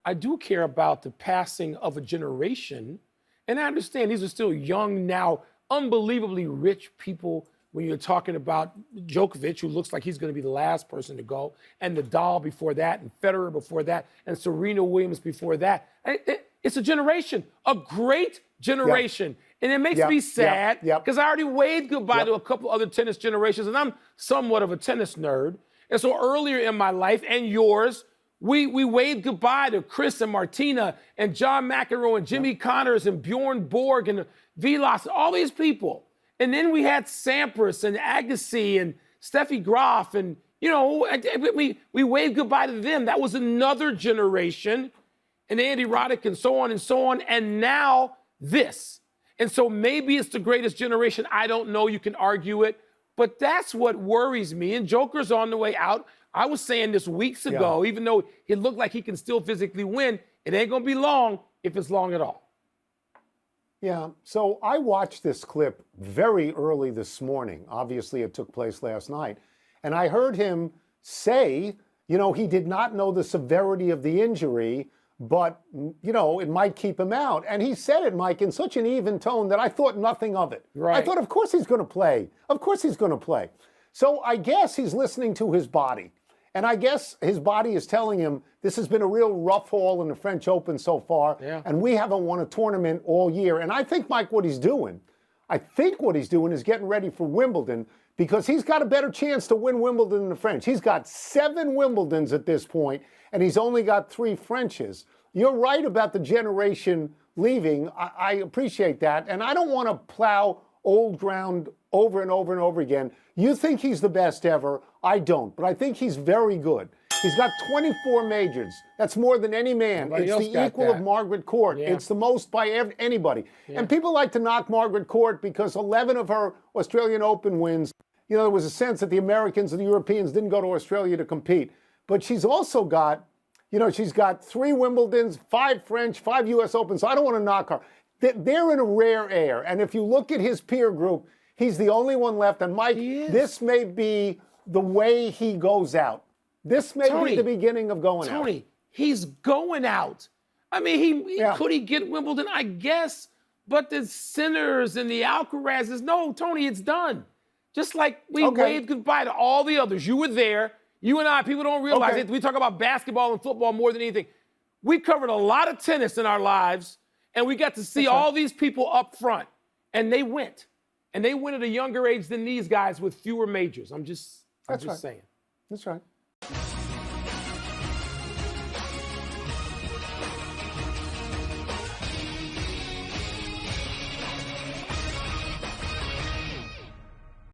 I do care about the passing of a generation. And I understand these are still young now, unbelievably rich people when you're talking about Djokovic, who looks like he's going to be the last person to go, and Nadal before that, and Federer before that, and Serena Williams before that. It's a generation, a great generation. And it makes me sad because I already waved goodbye to a couple other tennis generations, and I'm somewhat of a tennis nerd. And so earlier in my life and yours, we waved goodbye to Chris and Martina and John McEnroe and Jimmy Connors and Bjorn Borg and Vilas, all these people. And then we had Sampras and Agassi and Steffi Graf, and, we waved goodbye to them. That was another generation, and Andy Roddick and so on and so on. And now this. And so maybe it's the greatest generation. I don't know. You can argue it. But that's what worries me. And Joker's on the way out. I was saying this weeks ago, even though it looked like he can still physically win, it ain't going to be long if it's long at all. Yeah, so I watched this clip very early this morning. Obviously, it took place last night. And I heard him say, he did not know the severity of the injury, but, it might keep him out. And he said it, Mike, in such an even tone that I thought nothing of it. Right. I thought, of course he's going to play. Of course he's going to play. So I guess he's listening to his body. And I guess his body is telling him this has been a real rough haul in the French Open so far, and we haven't won a tournament all year. And I think, Mike, what he's doing is getting ready for Wimbledon, because he's got a better chance to win Wimbledon than the French. He's got 7 Wimbledons at this point, and he's only got 3 Frenches. You're right about the generation leaving. I appreciate that, and I don't want to plow old ground over and over and over again. You think he's the best ever. I don't, but I think he's very good. He's got 24 majors. That's more than any man. It's the equal of Margaret Court. Yeah. It's the most by anybody. Yeah. And people like to knock Margaret Court because 11 of her Australian Open wins, there was a sense that the Americans and the Europeans didn't go to Australia to compete. But she's also got, she's got 3 Wimbledons, 5 French, 5 U.S. Opens. So I don't want to knock her. They're in a rare air. And if you look at his peer group, he's the only one left. And Mike, this may be the way he goes out. This may be the beginning of going out. Tony, he's going out. I mean, could he get Wimbledon? I guess. But the Sinners and the Alcarazes, no, Tony, it's done. Just like we waved goodbye to all the others. You were there. You and I, people don't realize it. We talk about basketball and football more than anything. We covered a lot of tennis in our lives, and we got to see all these people up front. And they went. And they went at a younger age than these guys with fewer majors. I'm just saying. That's right.